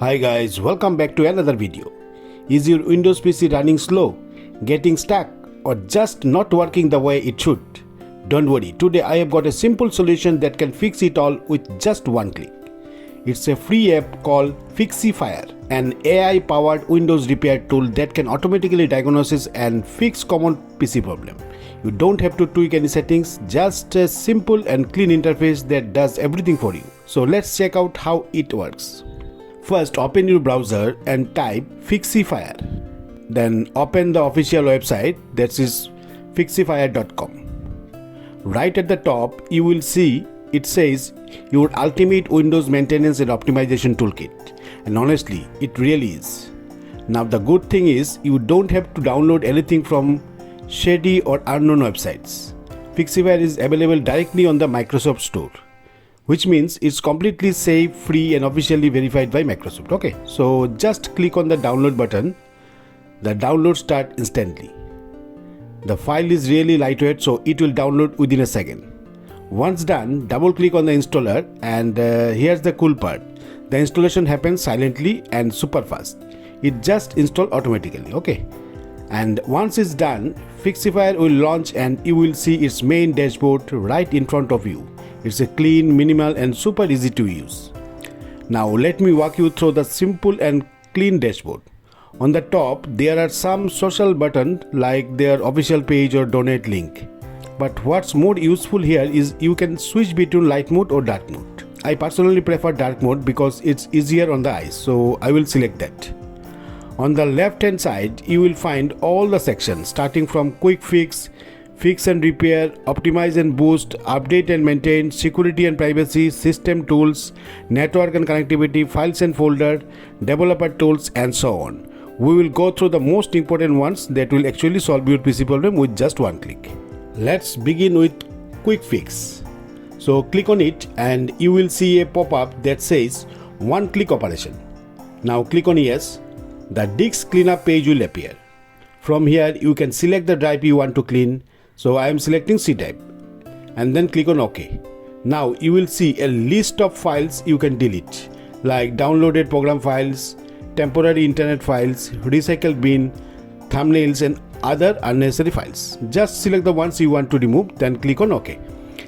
Hi guys, welcome back to another video. Is your Windows PC running slow, getting stuck, or just not working the way it should? Don't worry, today I have got a simple solution that can fix it all with just one click. It's a free app called Fixyfier, an AI-powered Windows repair tool that can automatically diagnose and fix common PC problem. You don't have to tweak any settings, just a simple and clean interface that does everything for you. So let's check out how it works. First, open your browser and type Fixyfier. Then open the official website, that is fixifire.com. Right at the top, you will see it says your ultimate Windows maintenance and optimization toolkit. And honestly, it really is. Now the good thing is you don't have to download anything from shady or unknown websites. Fixifire is available directly on the Microsoft Store, which means it's completely safe, free and officially verified by Microsoft. Okay, so just click on the download button. The download starts instantly. The file is really lightweight, so it will download within a second. Once done, double click on the installer and here's the cool part. The installation happens silently and super fast. It just installs automatically. Okay, and once it's done, Fixifire will launch and you will see its main dashboard right in front of you. It's a clean, minimal and super easy to use. Now let me walk you through the simple and clean dashboard. On the top there are some social buttons like their official page or donate link. But what's more useful here is you can switch between light mode or dark mode. I personally prefer dark mode because it's easier on the eyes, so I will select that. On the left hand side you will find all the sections starting from quick fix, fix and repair, optimize and boost, update and maintain, security and privacy, system tools, network and connectivity, files and folder, developer tools and so on. We will go through the most important ones that will actually solve your PC problem with just one click. Let's begin with quick fix. So click on it and you will see a pop-up that says one click operation. Now click on yes. The disk cleanup page will appear. From here you can select the drive you want to clean. So I am selecting C drive and then click on OK. Now you will see a list of files you can delete, like downloaded program files, temporary internet files, recycle bin, thumbnails and other unnecessary files. Just select the ones you want to remove, then click on OK.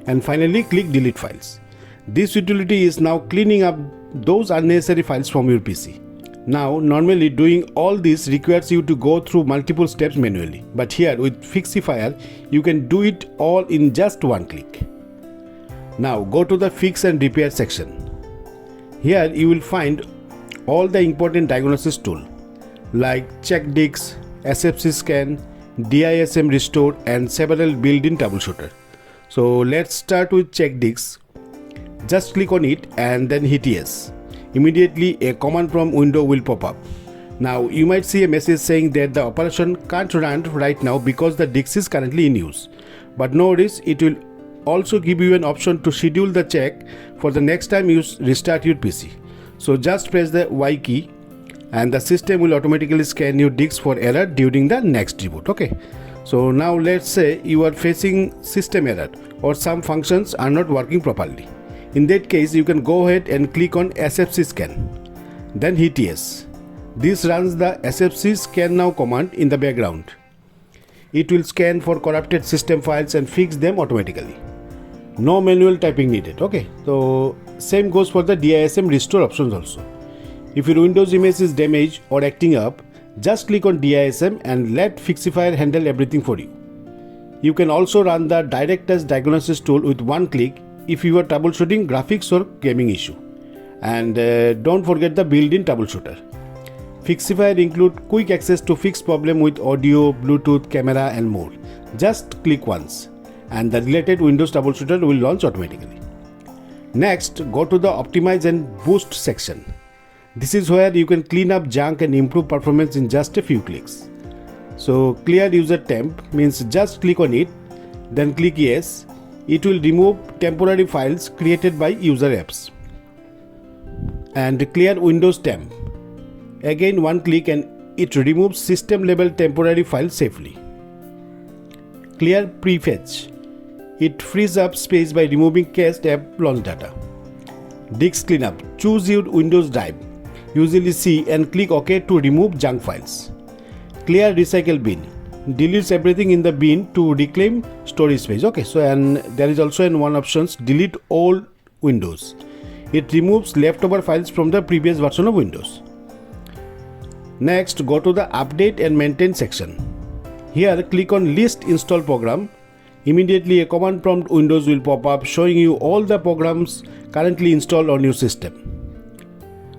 And finally click delete files. This utility is now cleaning up those unnecessary files from your PC. Now normally doing all this requires you to go through multiple steps manually, but here with Fixifire you can do it all in just one click. Now go to the fix and repair section. Here you will find all the important diagnosis tool like check disks, SFC scan, DISM restore and several built-in troubleshooter. So let's start with check disks. Just click on it and then hit yes. Immediately a command prompt window will pop up. Now you might see a message saying that the operation can't run right now because the disk is currently in use. But no worries, it will also give you an option to schedule the check for the next time you restart your PC. So just press the Y key and the system will automatically scan your disk for error during the next reboot. Okay, so now let's say you are facing system error or some functions are not working properly. In that case you can go ahead and click on SFC scan, then hit yes. This runs the SFC scan now command in the background. It will scan for corrupted system files and fix them automatically. No manual typing needed. Okay, so same goes for the DISM restore options also. If your Windows image is damaged or acting up, just click on DISM and let Fixifire handle everything for you. You can also run the direct touch diagnosis tool with one click if you are troubleshooting graphics or gaming issue. And don't forget the built-in troubleshooter. Fixifire includes quick access to fix problem with audio, Bluetooth, camera and more. Just click once and the related Windows troubleshooter will launch automatically. Next, go to the optimize and boost section. This is where you can clean up junk and improve performance in just a few clicks. So clear user temp means just click on it, then click yes. It will remove temporary files created by user apps. And clear Windows temp. Again one click and it removes system level temporary files safely. Clear prefetch. It frees up space by removing cached app launch data. Disk cleanup. Choose your Windows drive. usually see, and click OK to remove junk files. Clear recycle bin deletes everything in the bin to reclaim storage space. Okay, so and there is also in one options delete all Windows. It removes leftover files from the previous version of Windows. Next, go to the update and maintain section. Here click on list install program. Immediately a command prompt Windows will pop up showing you all the programs currently installed on your system.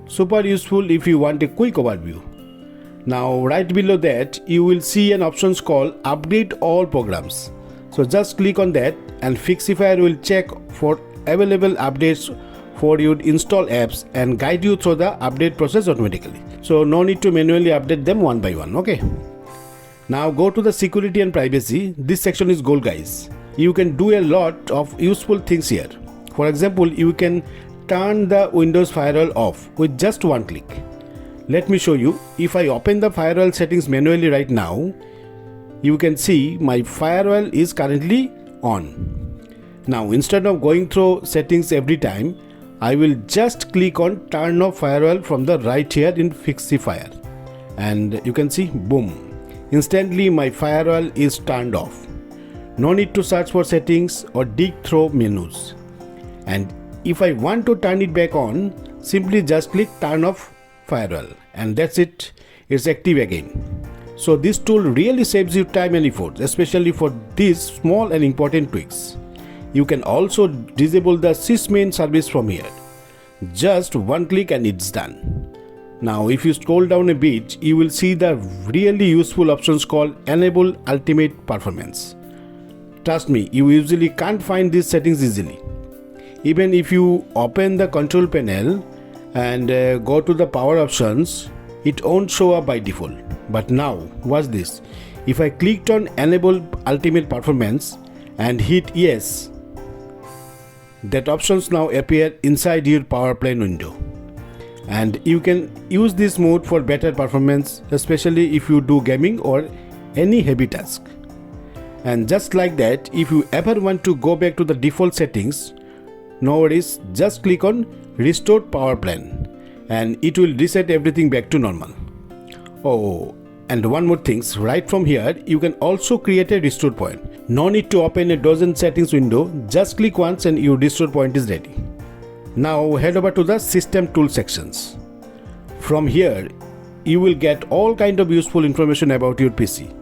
Super useful if you want a quick overview. Now right below that you will see an option called update all programs. So just click on that and Fixyfier will check for available updates for your installed apps and guide you through the update process automatically. So no need to manually update them one by one. Okay. Now go to the security and privacy. This section is gold, guys. You can do a lot of useful things here. For example, you can turn the Windows firewall off with just one click. Let me show you. If I open the firewall settings manually right now, you can see my firewall is currently on. Now instead of going through settings every time, I will just click on turn off firewall from the right here in Fixifire, and you can see boom. Instantly my firewall is turned off. No need to search for settings or dig through menus. And if I want to turn it back on, simply just click turn off firewall and that's it, it's active again. So this tool really saves you time and effort, especially for these small and important tweaks. You can also disable the sysmain service from here. Just one click and it's done. Now if you scroll down a bit, you will see the really useful options called Enable Ultimate Performance. Trust me, you usually can't find these settings easily. Even if you open the control panel and go to the power options, it won't show up by default. But now, watch this. If I clicked on Enable Ultimate Performance and hit yes, that options now appear inside your power plane window. And you can use this mode for better performance, especially if you do gaming or any heavy task. And just like that, if you ever want to go back to the default settings, no worries, just click on Restore Power Plan and it will reset everything back to normal. Oh, and one more thing, right from here you can also create a restore point. No need to open a dozen settings window, just click once and your restore point is ready. Now head over to the system tool sections. From here you will get all kind of useful information about your PC,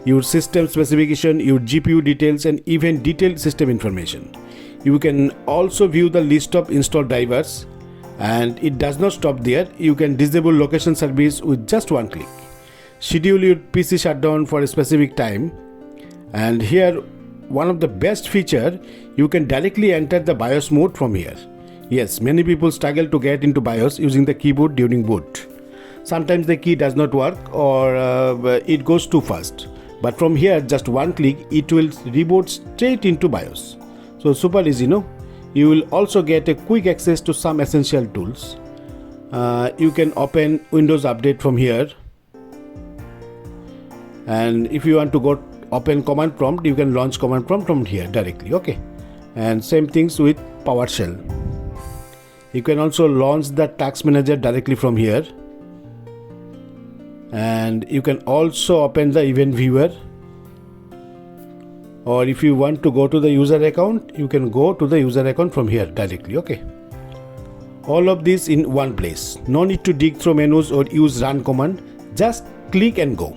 your system specification, your GPU details and even detailed system information. You can also view the list of installed drivers, and it does not stop there. You can disable location service with just one click. Schedule your PC shutdown for a specific time, and here one of the best feature, you can directly enter the BIOS mode from here. Yes, many people struggle to get into BIOS using the keyboard during boot. Sometimes the key does not work or it goes too fast. But from here, just one click, it will reboot straight into BIOS. So super easy, no? You will also get a quick access to some essential tools. You can open Windows Update from here. And if you want to go open command prompt, you can launch command prompt from here directly, okay? And same things with PowerShell. You can also launch the task manager directly from here. And you can also open the event viewer. Or if you want to go to the user account, you can go to the user account from here directly, okay? All of this in one place. No need to dig through menus or use run command. Just click and go.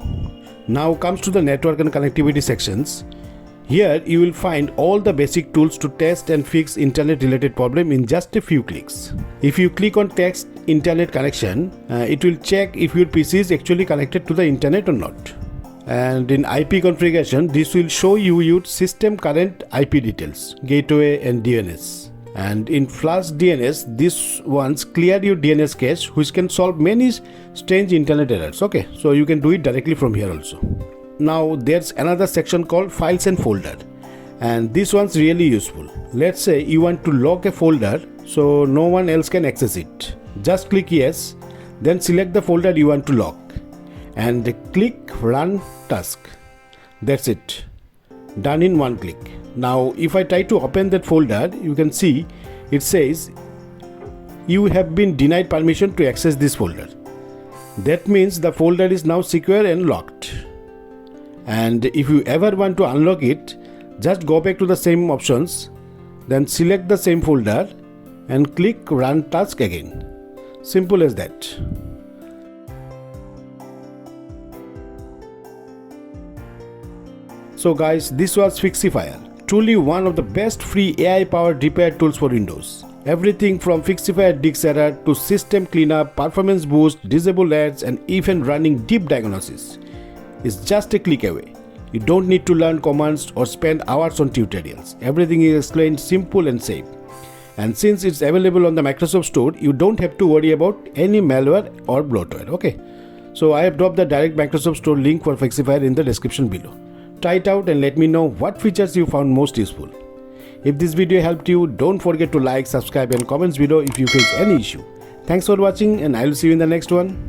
Now comes to the network and connectivity sections. Here you will find all the basic tools to test and fix internet related problem in just a few clicks. If you click on text internet connection, it will check if your PC is actually connected to the internet or not. And in IP configuration, this will show you your system current IP details, gateway and DNS. And in Flash DNS, these ones clear your DNS cache, which can solve many strange internet errors. Okay, so you can do it directly from here also. Now there's another section called files and folder, and this one's really useful. Let's say you want to lock a folder so no one else can access it. Just click yes, then select the folder you want to lock and click run task. That's it, done in one click. Now if I try to open that folder, you can see it says you have been denied permission to access this folder. That means the folder is now secure and locked. And if you ever want to unlock it, just go back to the same options, then select the same folder and click Run Task again. Simple as that. So guys, this was Fixyfier. Truly one of the best free AI-powered repair tools for Windows. Everything from Fixifire disk error to system cleanup, performance boost, disable ads, and even running deep diagnosis is just a click away. You don't need to learn commands or spend hours on tutorials. Everything is explained simple and safe. And since it's available on the Microsoft Store, you don't have to worry about any malware or bloatware. Okay. So I have dropped the direct Microsoft Store link for Fixifire in the description below. Try it out and let me know what features you found most useful. If this video helped you, don't forget to like, subscribe and comments below if you face any issue. Thanks for watching and I will see you in the next one.